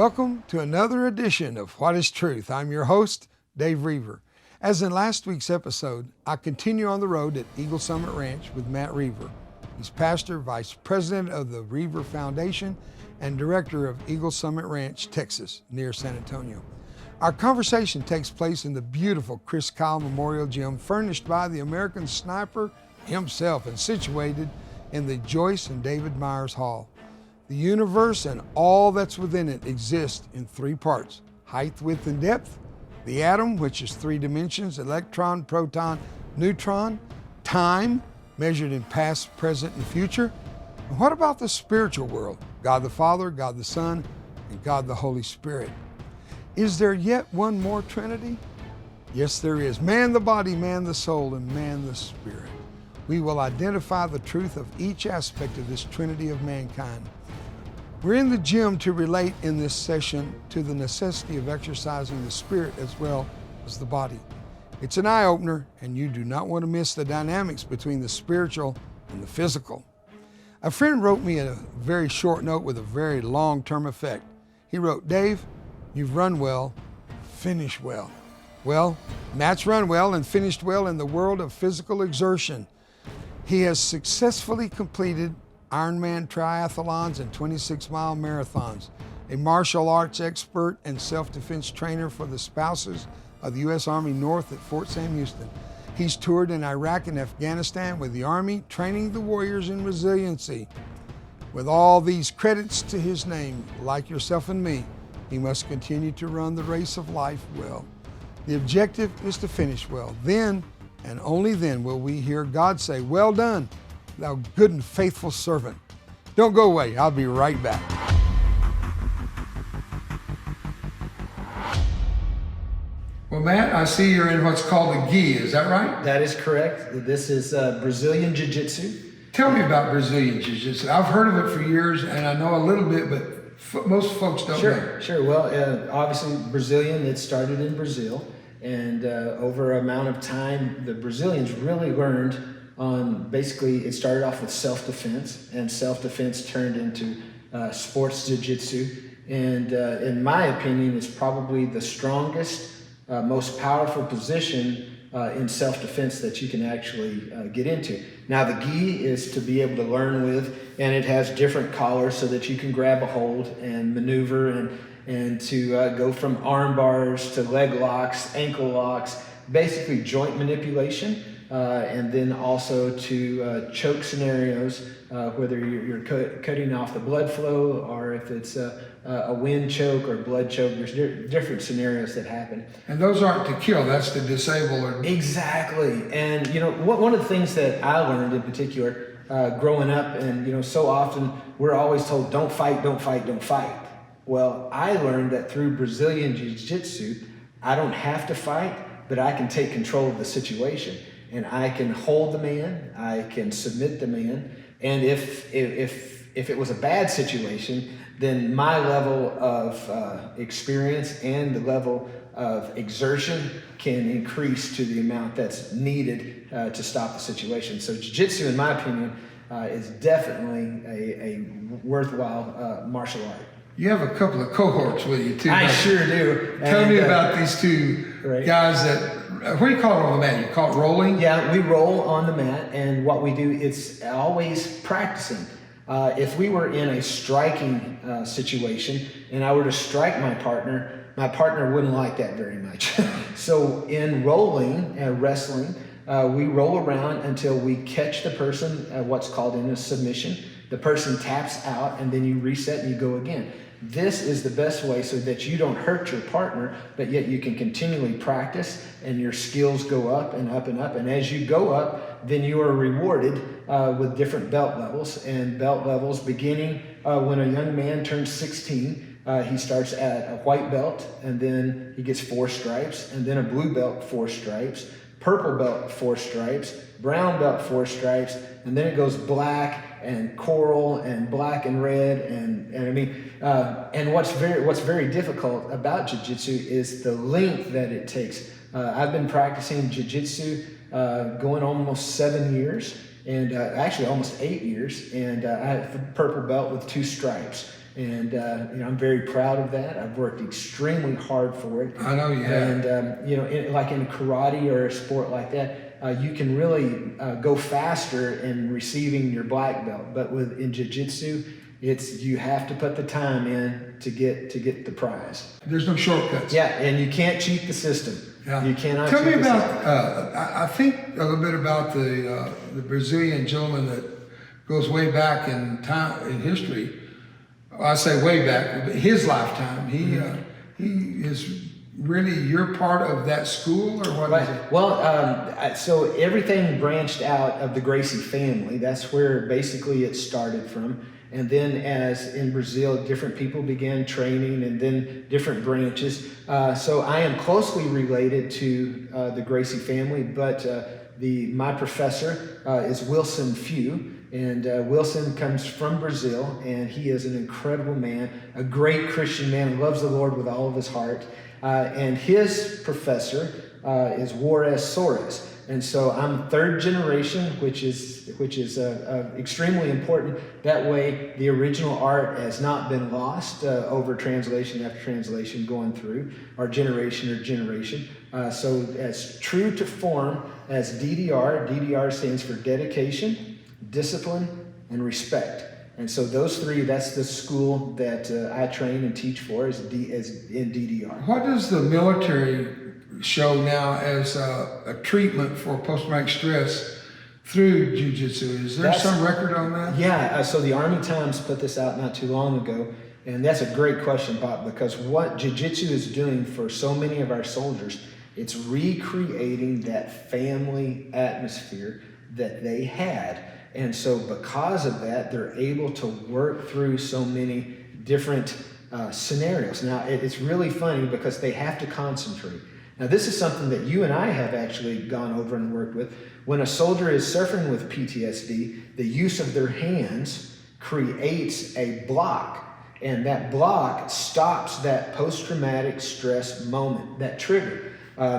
Welcome to another edition of What is Truth. I'm your host, Dave Roever. As in last week's episode, I continue on the road at Eagle Summit Ranch with Matt Roever. He's pastor, vice president of the Roever Foundation, and director of Eagle Summit Ranch, Texas, near San Antonio. Our conversation takes place in the beautiful Chris Kyle Memorial Gym, furnished by the American Sniper himself and situated in the Joyce and David Myers Hall. The universe and all that's within it exists in three parts: height, width, and depth; the atom, which is three dimensions: electron, proton, neutron; time, measured in past, present, and future. And what about the spiritual world? God the Father, God the Son, and God the Holy Spirit. Is there yet one more Trinity? Yes, there is. Man the body, man the soul, and man the spirit. We will identify the truth of each aspect of this Trinity of mankind. We're in the gym to relate in this session to the necessity of exercising the spirit as well as the body. It's an eye-opener, and you do not want to miss the dynamics between the spiritual and the physical. A friend wrote me a very short note with a very long-term effect. He wrote, "Dave, you've run well, finish well." Well, Matt's run well and finished well in the world of physical exertion. He has successfully completed Ironman triathlons and 26-mile marathons, a martial arts expert and self-defense trainer for the spouses of the U.S. Army North at Fort Sam Houston. He's toured in Iraq and Afghanistan with the Army, training the warriors in resiliency. With all these credits to his name, like yourself and me, he must continue to run the race of life well. The objective is to finish well. Then, and only then, will we hear God say, "Well done, thou good and faithful servant." Don't go away. I'll be right back. Well, Matt, I see you're in what's called a gi. Is that right? That is correct. This is Brazilian Jiu Jitsu. Tell me about Brazilian Jiu Jitsu. I've heard of it for years, and I know a little bit, but most folks don't know. Sure. Well, obviously Brazilian, it started in Brazil, and over an amount of time, the Brazilians really learned on, basically, it started off with self-defense, and self-defense turned into sports jiu-jitsu, and in my opinion, it's probably the strongest, most powerful position in self-defense that you can actually get into. Now, the gi is to be able to learn with, and it has different collars so that you can grab a hold and maneuver and to go from arm bars to leg locks, ankle locks, basically joint manipulation, and then also to choke scenarios, whether you're cutting off the blood flow or if it's a wind choke or blood choke. There's different scenarios that happen. And those aren't to kill, that's to disable. Or Exactly. And one of the things that I learned in particular growing up, and so often we're always told, don't fight, don't fight, don't fight. Well, I learned that through Brazilian Jiu Jitsu, I don't have to fight, but I can take control of the situation. And I can hold the man, I can submit the man, and if it was a bad situation, then my level of experience and the level of exertion can increase to the amount that's needed to stop the situation. So Jiu-Jitsu, in my opinion, is definitely a worthwhile martial art. You have a couple of cohorts with you too. I sure do. Tell me about these two guys that, what do you call it on the mat? You call it rolling? Yeah, we roll on the mat, and what we do, it's always practicing. If we were in a striking situation and I were to strike my partner wouldn't like that very much. So in rolling and wrestling, we roll around until we catch the person, what's called in a submission. The person taps out, and then you reset and you go again. This is the best way so that you don't hurt your partner, but yet you can continually practice and your skills go up and up and up. And as you go up, then you are rewarded with different belt levels. And belt levels beginning when a young man turns 16, he starts at a white belt, and then he gets 4 stripes, and then a blue belt, 4 stripes, purple belt, 4 stripes, brown belt, 4 stripes, and then it goes black and coral and black and red, and what's very difficult about jiu-jitsu is the length that it takes. I've been practicing jiu-jitsu going almost 7 years, and actually almost 8 years, and I have a purple belt with 2 stripes. And I'm very proud of that. I've worked extremely hard for it. I know you have. And like in karate or a sport like that, you can really go faster in receiving your black belt. But in Jiu Jitsu, you have to put the time in to get the prize. There's no shortcuts. Yeah, and you can't cheat the system. Yeah. You cannot. Tell me cheat the about. system. I think a little bit about the Brazilian gentleman that goes way back in time in history. I say way back, but his lifetime. He is really, you're part of that school, or what is it? Well, so everything branched out of the Gracie family. That's where basically it started from. And then as in Brazil, different people began training and then different branches. So I am closely related to the Gracie family, but my professor is Wilson Few. And Wilson comes from Brazil, and he is an incredible man, a great Christian man, loves the Lord with all of his heart. And his professor is Juarez Soares. And so I'm third generation, which is extremely important. That way, the original art has not been lost over translation after translation going through, or generation. So as true to form as DDR stands for dedication, discipline, and respect. And so those three, that's the school that I train and teach for is in DDR. What does the military show now as a treatment for post-traumatic stress through Jiu Jitsu? Is there some record on that? Yeah, so the Army Times put this out not too long ago. And that's a great question, Bob, because what Jiu Jitsu is doing for so many of our soldiers, it's recreating that family atmosphere that they had. And so because of that, they're able to work through so many different scenarios. Now, it's really funny because they have to concentrate. Now, this is something that you and I have actually gone over and worked with. When a soldier is suffering with PTSD, the use of their hands creates a block. And that block stops that post-traumatic stress moment, that trigger,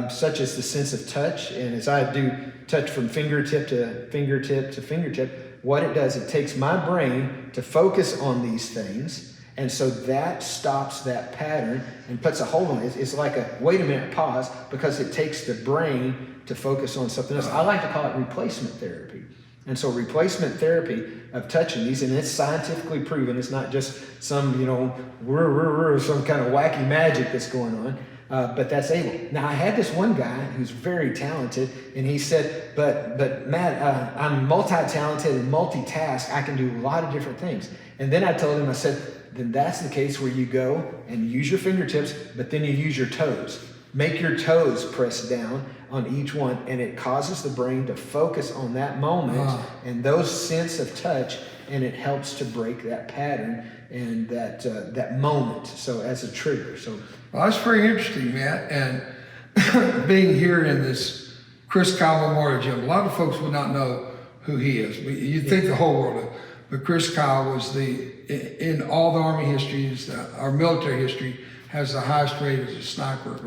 such as the sense of touch. And as I do touch from fingertip to fingertip to fingertip, what it does, it takes my brain to focus on these things. And so that stops that pattern and puts a hold on it. It's like a, wait a minute, pause, because it takes the brain to focus on something else. I like to call it replacement therapy. And so replacement therapy of touching these, and it's scientifically proven, it's not just some, some kind of wacky magic that's going on. But that's able. Now, I had this one guy who's very talented, and he said, but Matt, I'm multi-talented and multitask. I can do a lot of different things. And then I told him, I said, then that's the case where you go and use your fingertips, but then you use your toes. Make your toes press down on each one, and it causes the brain to focus on that moment and those sense of touch, and it helps to break that pattern and that moment. So as a trigger. So. Well, that's very interesting, Matt. And being here in this Chris Kyle Memorial Gym, a lot of folks would not know who he is. You'd think the whole world of, but Chris Kyle was in all the Army histories, our military history, has the highest rate as a sniper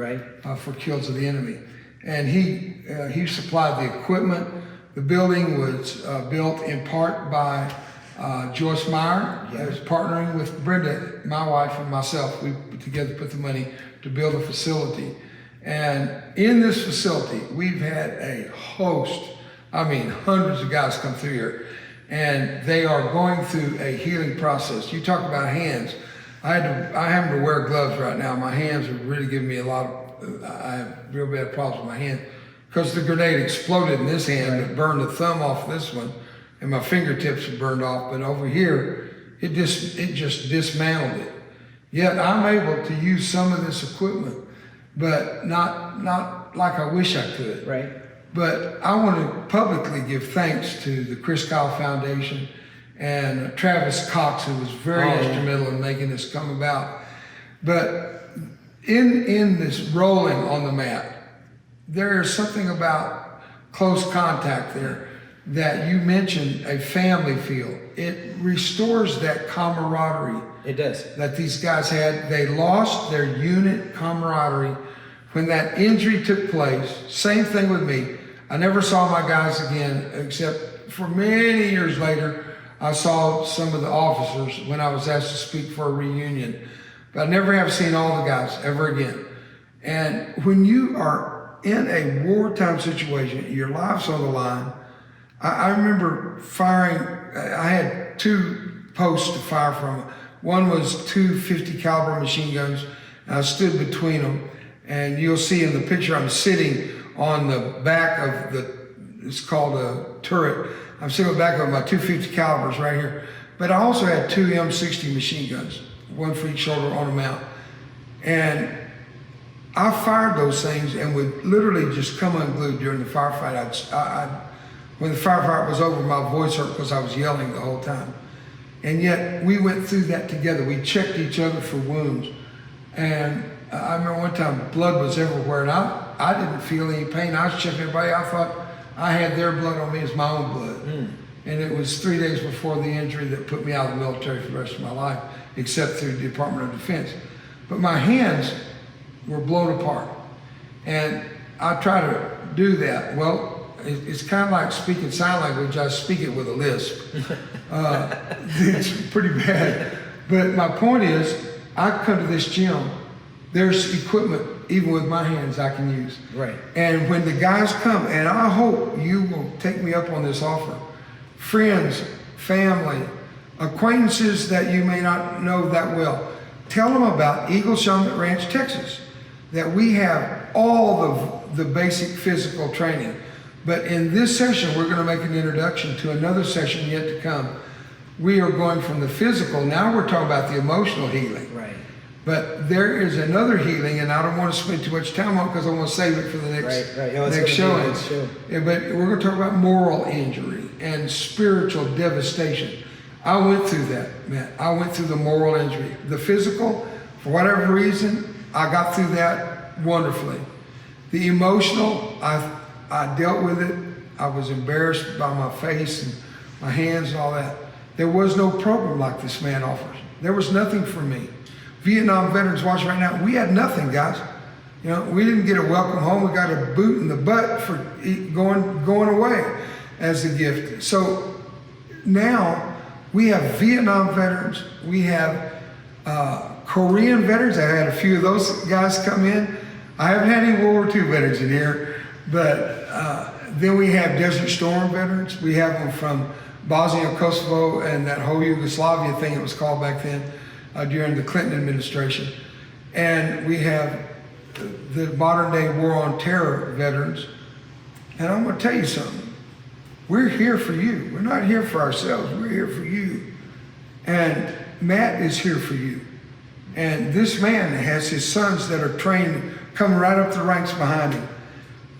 for kills of the enemy. And he supplied the equipment. The building was built in part by Joyce Meyer, was partnering with Brenda, my wife, and myself. We together put the money to build a facility. And in this facility, we've had a host, hundreds of guys come through here, and they are going through a healing process. You talk about hands. I happen to wear gloves right now. My hands are really giving me I have real bad problems with my hand because the grenade exploded in this hand. It burned the thumb off this one, and my fingertips are burned off. But over here, it just dismantled it. Yet I'm able to use some of this equipment, but not like I wish I could. Right. But I want to publicly give thanks to the Chris Kyle Foundation and Travis Cox, who was very instrumental in making this come about. But in this rolling on the mat, there is something about close contact there that you mentioned, a family feel. It restores that camaraderie. It does. That these guys had. They lost their unit camaraderie when that injury took place. Same thing with me. I never saw my guys again, except for many years later, I saw some of the officers when I was asked to speak for a reunion, but I never have seen all the guys ever again. And when you are in a wartime situation, your life's on the line. I remember firing, I had 2 posts to fire from. One was 2 50 caliber machine guns, and I stood between them. And you'll see in the picture, I'm sitting on the back of it's called a turret. I'm sitting on the back of my 250 calibers right here. But I also had 2 M60 machine guns, 1 for each shoulder on a mount. And I fired those things and would literally just come unglued during the firefight. When the firefight was over, my voice hurt because I was yelling the whole time. And yet we went through that together. We checked each other for wounds. And I remember one time blood was everywhere, and I didn't feel any pain. I was checking everybody. I thought I had their blood on me as my own blood. And it was 3 days before the injury that put me out of the military for the rest of my life, except through the Department of Defense. But my hands were blown apart. And I try to do that. Well, it's kind of like speaking sign language. I speak it with a lisp. It's pretty bad. But my point is, I come to this gym, there's equipment, even with my hands, I can use. Right. And when the guys come, and I hope you will take me up on this offer, friends, family, acquaintances that you may not know that well, tell them about Eagle Summit Ranch, Texas, that we have all of the basic physical training. But in this session, we're going to make an introduction to another session yet to come. We are going from the physical, now we're talking about the emotional healing. Right. But there is another healing, and I don't want to spend too much time on it because I want to save it for the next, next show. Yeah, but we're going to talk about moral injury and spiritual devastation. I went through that, man. I went through the moral injury. The physical, for whatever reason, I got through that wonderfully. The emotional, I dealt with it. I was embarrassed by my face and my hands and all that. There was no program like this man offers. There was nothing for me. Vietnam veterans watching right now, we had nothing, guys. You know, we didn't get a welcome home. We got a boot in the butt for going away as a gift. So now we have Vietnam veterans. We have Korean veterans. I had a few of those guys come in. I haven't had any World War II veterans in here, but then we have Desert Storm veterans. We have them from Bosnia, Kosovo, and that whole Yugoslavia thing it was called back then during the Clinton administration. And we have the modern day war on terror veterans. And I'm going to tell you something. We're here for you. We're not here for ourselves. We're here for you. And Matt is here for you. And this man has his sons that are trained, coming right up the ranks behind him.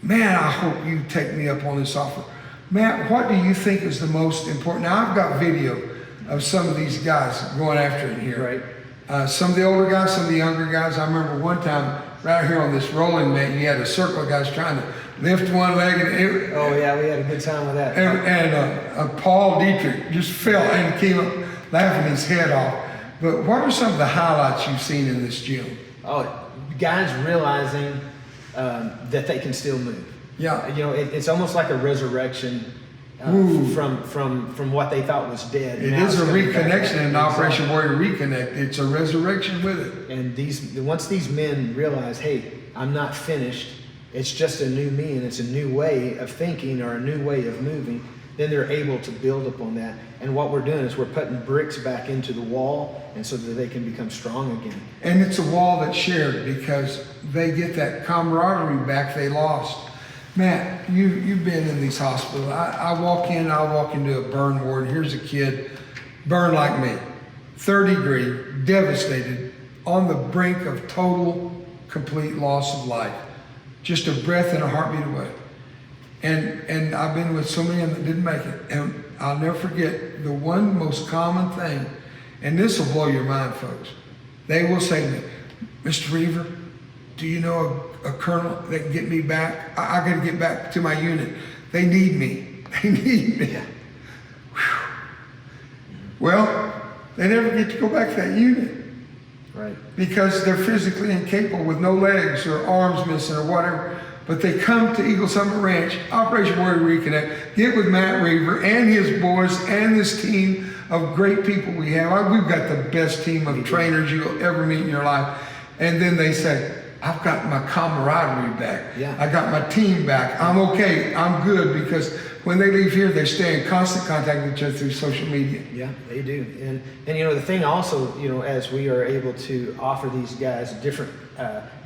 Man, I hope you take me up on this offer. Matt, what do you think is the most important? Now, I've got video of some of these guys going after it here. Right. Some of the older guys, some of the younger guys. I remember one time right here on this rolling mat, you had a circle of guys trying to lift one leg. And oh, yeah, we had a good time with that. And Paul Dietrich just fell and came up laughing his head off. But what are some of the highlights you've seen in this gym? Oh, guys realizing that they can still move. Yeah. You know, it's almost like a resurection from what they thought was dead. It is a reconnection in Operation Warrior Reconnect. It's a resurrection with it. And once these men realize, hey, I'm not finished, it's just a new me and it's a new way of thinking or a new way of moving, then they're able to build upon that. And what we're doing is we're putting bricks back into the wall and so that they can become strong again. And it's a wall that's shared because they get that camaraderie back they lost. Matt, you've been in these hospitals. I walk into a burn ward. Here's a kid, burned like me, 3rd degree, devastated, on the brink of total, complete loss of life. Just a breath and a heartbeat away. And I've been with so many of them that didn't make it. And I'll never forget the one most common thing, and this will blow your mind, folks. They will say to me, Mr. Roever, do you know a colonel that can get me back? I got to get back to my unit. They need me. They need me. Yeah. Well, they never get to go back to that unit. Right. Because they're physically incapable with no legs or arms missing or whatever. but they come to Eagle Summit Ranch, Operation Warrior Reconnect, get with Matt Roever and his boys and this team of great people we have. We've got the best team of trainers you'll ever meet in your life. And then they say, I've got my camaraderie back. Yeah. I got my team back. I'm okay. I'm good, because when they leave here, they stay in constant contact with each other through social media. Yeah, they do. And you know, the thing also, you know, as we are able to offer these guys different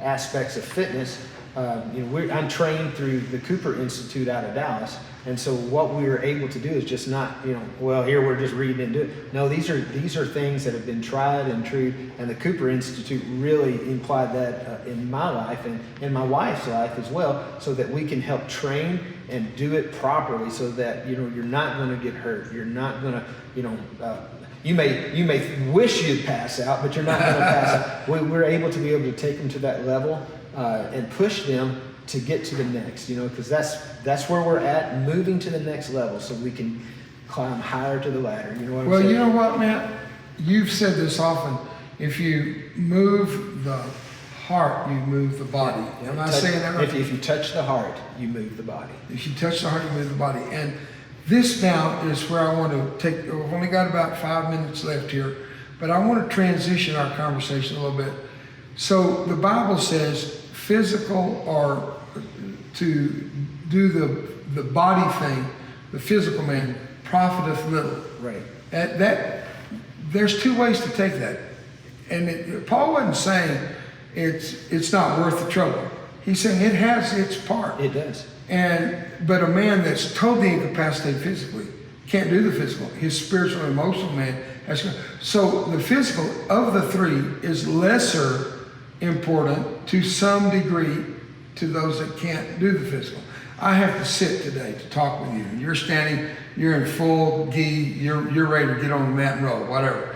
aspects of fitness, you know, I'm trained through the Cooper Institute out of Dallas. And so what we were able to do is just not, you know, well, here we're just reading and doing it. No, these are things that have been tried and true. And the Cooper Institute really implied that in my life and in my wife's life as well, so that we can help train and do it properly, so that, you know, you're not going to get hurt. You're not going to, you know, you may wish you'd pass out, but you're not going to pass out. We're able to take them to that level and push them to get to the next, you know, because that's where we're at, moving to the next level, so we can climb higher to the ladder. You know what I'm saying? Well, you know what, Matt? You've said this often. If you move the heart, you move the body. Yeah. Am I saying that right? If you touch the heart, you move the body. If you touch the heart, you move the body. And this now is where I want to take, we've only got about 5 minutes left here, but I want to transition our conversation a little bit. So the Bible says physical, or to do the body thing, the physical man profiteth little. Right. That there's two ways to take that. And Paul wasn't saying it's not worth the trouble. He's saying it has its part. It does. But a man that's totally incapacitated physically can't do the physical. His spiritual and emotional man has to. So the physical of the three is lesser important to some degree to those that can't do the physical. I have to sit today to talk with you. You're standing, you're in full gi, you're ready to get on the mat and roll, whatever.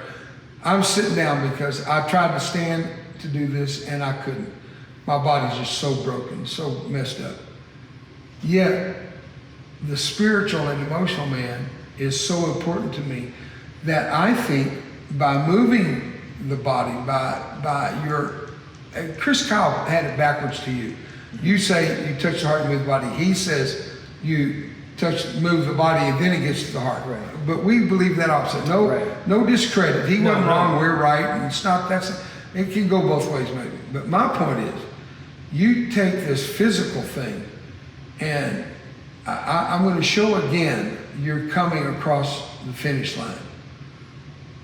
I'm sitting down because I tried to stand to do this and I couldn't. My body's just so broken, so messed up. Yet, the spiritual and emotional man is so important to me that I think by moving the body, by your, Chris Kyle had it backwards to you. You say you touch the heart and move the body. He says you move the body and then it gets to the heart. Right. But we believe that opposite. No, right. No discredit. He wasn't wrong. We're right, and it's not. It can go both ways maybe. But my point is, you take this physical thing, and I'm going to show again. You're coming across the finish line.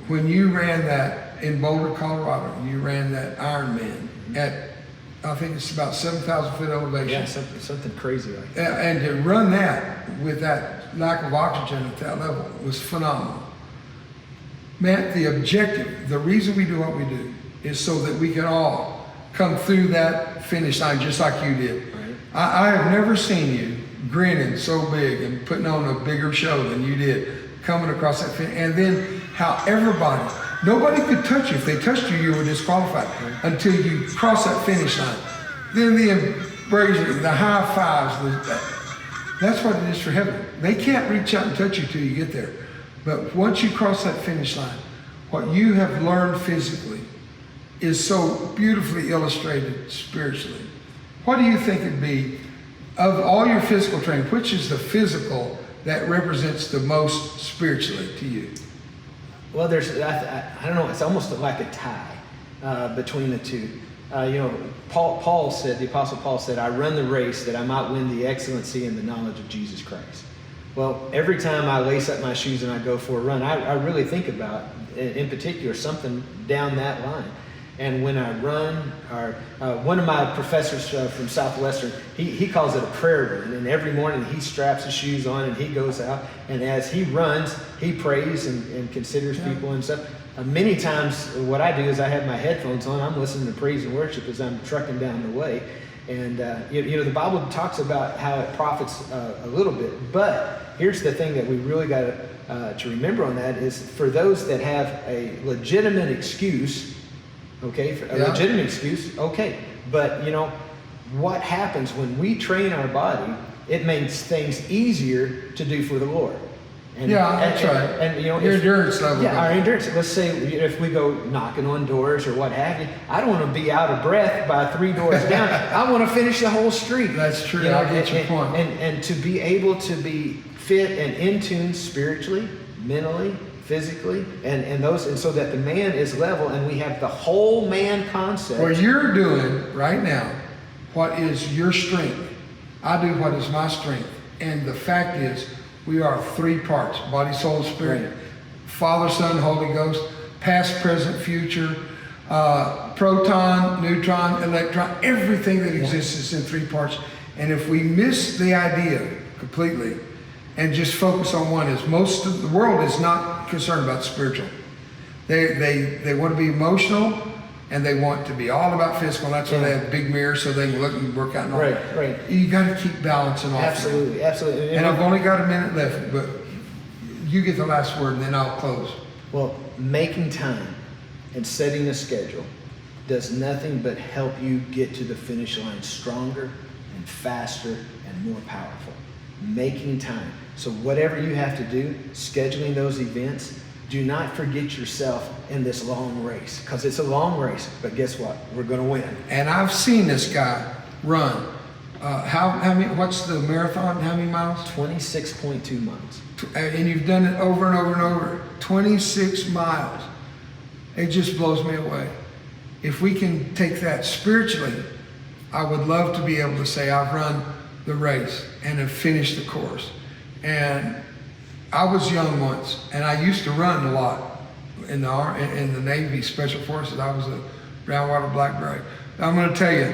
When you ran that in Boulder, Colorado, you ran that Ironman at, I think it's about 7,000 foot elevation. Yeah, something crazy like that. And to run that with that lack of oxygen at that level was phenomenal. Matt, the objective, the reason we do what we do is so that we can all come through that finish line just like you did. Right. I have never seen you grinning so big and putting on a bigger show than you did coming across that finish. And then how nobody could touch you. If they touched you, you were disqualified until you cross that finish line. Then the embracing, the high fives, that's what it is for heaven. They can't reach out and touch you till you get there. But once you cross that finish line, what you have learned physically is so beautifully illustrated spiritually. What do you think it'd be, of all your physical training, which is the physical that represents the most spiritually to you? Well, I don't know, it's almost like a tie between the two. You know, Paul said, the Apostle Paul said, I run the race that I might win the excellency and the knowledge of Jesus Christ. Well, every time I lace up my shoes and I go for a run, I really think about, in particular, something down that line. And when I run, one of my professors from Southwestern, he calls it a prayer run. And every morning he straps his shoes on and he goes out. And as he runs, he prays and considers people and stuff. Many times what I do is I have my headphones on. I'm listening to praise and worship as I'm trucking down the way. And you know, the Bible talks about how it profits a little bit. But here's the thing that we really got to remember on that is, for those that have a legitimate excuse, okay, legitimate excuse, okay. But you know, what happens when we train our body, it makes things easier to do for the Lord. And, that's right. And your endurance level. Yeah, our endurance. Let's say if we go knocking on doors or what have you, I don't want to be out of breath by 3 doors down. I want to finish the whole street. That's true. I get your point. And to be able to be fit and in tune spiritually, mentally, physically, and so that the man is level, and we have the whole man concept. Well, you're doing right now what is your strength. I do what is my strength. And the fact is, we are 3 parts: body, soul, spirit. Right. Father, Son, Holy Ghost, past, present, future, proton, neutron, electron, everything that exists is in 3 parts. And if we miss the idea completely and just focus on one, as most of the world is not concerned about spiritual. They want to be emotional, and they want to be all about physical. That's why they have big mirrors so they can look and work out and all. Right. You got to keep balancing off. Absolutely. And I've only got a minute left, but you get the last word, and then I'll close. Well, making time and setting a schedule does nothing but help you get to the finish line stronger and faster and more powerful. Making time. So whatever you have to do, scheduling those events, do not forget yourself in this long race, because it's a long race, but guess what? We're going to win. And I've seen this guy run. How many? What's the marathon? How many miles? 26.2 miles. And you've done it over and over and over. 26 miles. It just blows me away. If we can take that spiritually, I would love to be able to say I've run the race and have finished the course. And I was young once, and I used to run a lot in the Navy Special Forces. I was a Brownwater Black Beret. I'm going to tell you,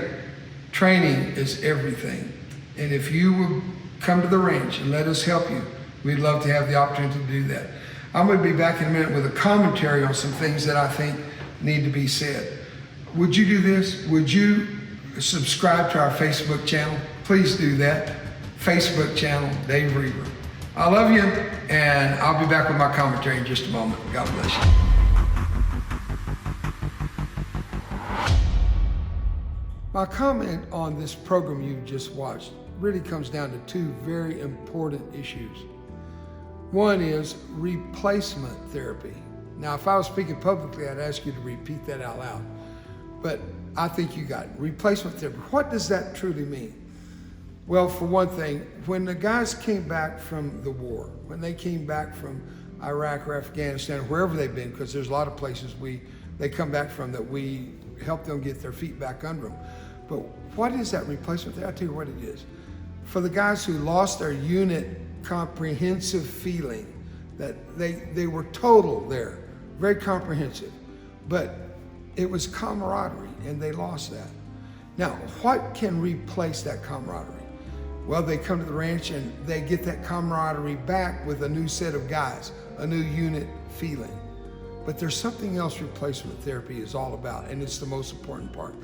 training is everything. And if you will come to the range and let us help you, we'd love to have the opportunity to do that. I'm going to be back in a minute with a commentary on some things that I think need to be said. Would you do this? Would you subscribe to our Facebook channel? Please do that. Facebook channel, Dave Roever. I love you, and I'll be back with my commentary in just a moment. God bless you. My comment on this program you've just watched really comes down to 2 very important issues. One is replacement therapy. Now, if I was speaking publicly, I'd ask you to repeat that out loud. But I think you got it. Replacement therapy. What does that truly mean? Well, for one thing, when the guys came back from the war, when they came back from Iraq or Afghanistan, or wherever they've been, because there's a lot of places they come back from that we help them get their feet back under them. But what is that replacement therapy? I'll tell you what it is. For the guys who lost their unit comprehensive feeling, that they were total there, very comprehensive, but it was camaraderie, and they lost that. Now, what can replace that camaraderie? Well, they come to the ranch and they get that camaraderie back with a new set of guys, a new unit feeling. But there's something else replacement therapy is all about, and it's the most important part.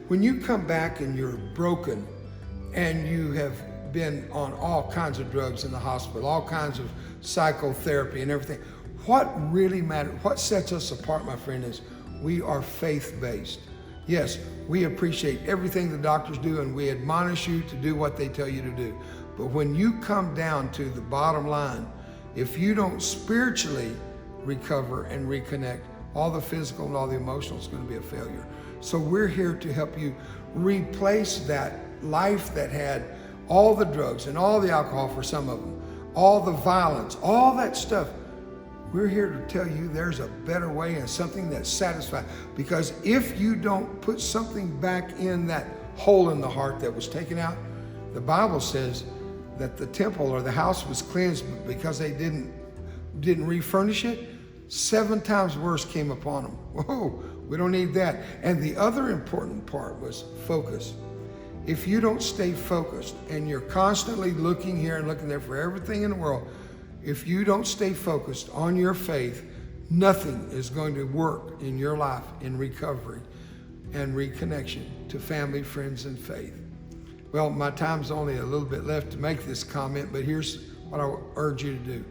When you come back and you're broken and you have been on all kinds of drugs in the hospital, all kinds of psychotherapy and everything, what really matters, what sets us apart, my friend, is we are faith-based. Yes, we appreciate everything the doctors do, and we admonish you to do what they tell you to do. But when you come down to the bottom line, if you don't spiritually recover and reconnect, all the physical and all the emotional is going to be a failure. So we're here to help you replace that life that had all the drugs and all the alcohol for some of them, all the violence, all that stuff. We're here to tell you there's a better way and something that's satisfied. Because if you don't put something back in that hole in the heart that was taken out, the Bible says that the temple or the house was cleansed, but because they didn't refurnish it, 7 times worse came upon them. Whoa, we don't need that. And the other important part was focus. If you don't stay focused and you're constantly looking here and looking there for everything in the world, if you don't stay focused on your faith, nothing is going to work in your life in recovery and reconnection to family, friends, and faith. Well, my time's only a little bit left to make this comment, but here's what I urge you to do.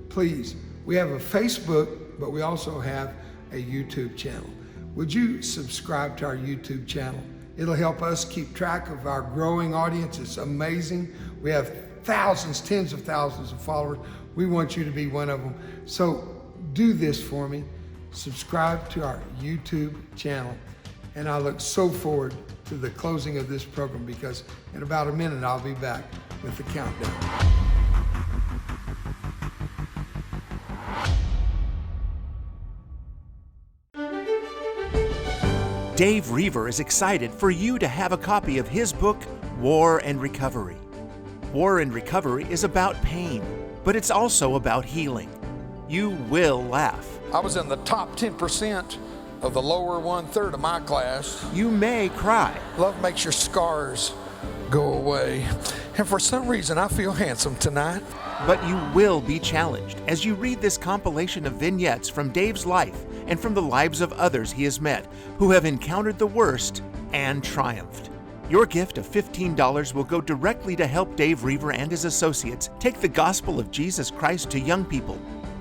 Please, we have a Facebook, but we also have a YouTube channel. Would you subscribe to our YouTube channel? It'll help us keep track of our growing audience. It's amazing. We have thousands, tens of thousands of followers. We want you to be one of them. So do this for me. Subscribe to our YouTube channel. And I look so forward to the closing of this program, because in about a minute I'll be back with the countdown. Dave Roever is excited for you to have a copy of his book, War and Recovery. War and Recovery is about pain, but it's also about healing. You will laugh. I was in the top 10% of the lower 1/3 of my class. You may cry. Love makes your scars go away. And for some reason, I feel handsome tonight. But you will be challenged as you read this compilation of vignettes from Dave's life and from the lives of others he has met who have encountered the worst and triumphed. Your gift of $15 will go directly to help Dave Roever and his associates take the gospel of Jesus Christ to young people,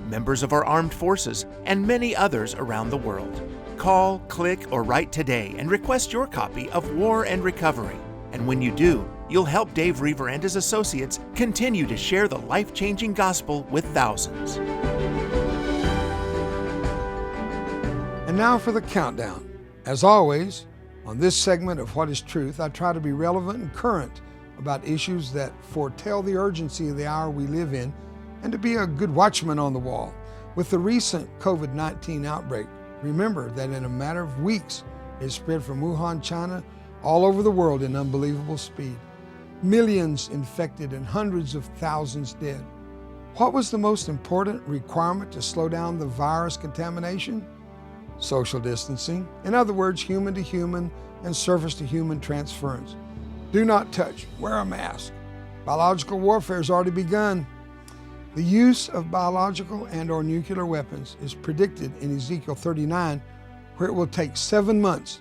members of our armed forces, and many others around the world. Call, click, or write today and request your copy of War and Recovery. And when you do, you'll help Dave Roever and his associates continue to share the life-changing gospel with thousands. And now for the countdown. As always, on this segment of What is Truth, I try to be relevant and current about issues that foretell the urgency of the hour we live in, and to be a good watchman on the wall. With the recent COVID-19 outbreak, remember that in a matter of weeks, it spread from Wuhan, China, all over the world in unbelievable speed. Millions infected and hundreds of thousands dead. What was the most important requirement to slow down the virus contamination? Social distancing. In other words, human to human and surface to human transference. Do not touch, wear a mask. Biological warfare has already begun. The use of biological and or nuclear weapons is predicted in Ezekiel 39, where it will take 7 months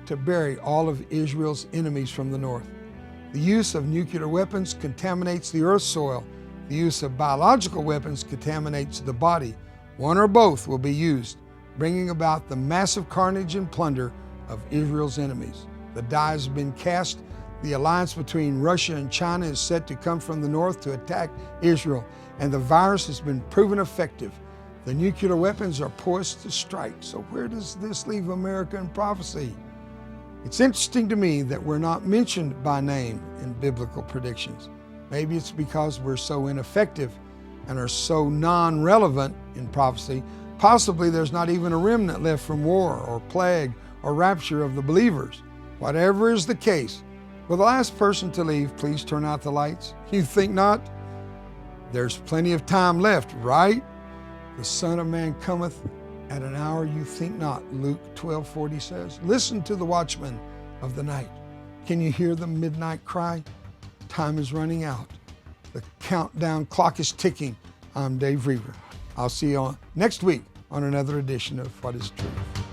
to bury all of Israel's enemies from the north. The use of nuclear weapons contaminates the earth's soil. The use of biological weapons contaminates the body. One or both will be used, bringing about the massive carnage and plunder of Israel's enemies. The die has been cast. The alliance between Russia and China is set to come from the north to attack Israel, and the virus has been proven effective. The nuclear weapons are poised to strike. So where does this leave America in prophecy? It's interesting to me that we're not mentioned by name in biblical predictions. Maybe it's because we're so ineffective and are so non-relevant in prophecy. Possibly there's not even a remnant left from war or plague or rapture of the believers. Whatever is the case, will the last person to leave please turn out the lights? You think not? There's plenty of time left, right? The Son of Man cometh at an hour you think not, Luke 12:40 says. Listen to the watchmen of the night. Can you hear the midnight cry? Time is running out. The countdown clock is ticking. I'm Dave Roever. I'll see you next week on another edition of What is Truth.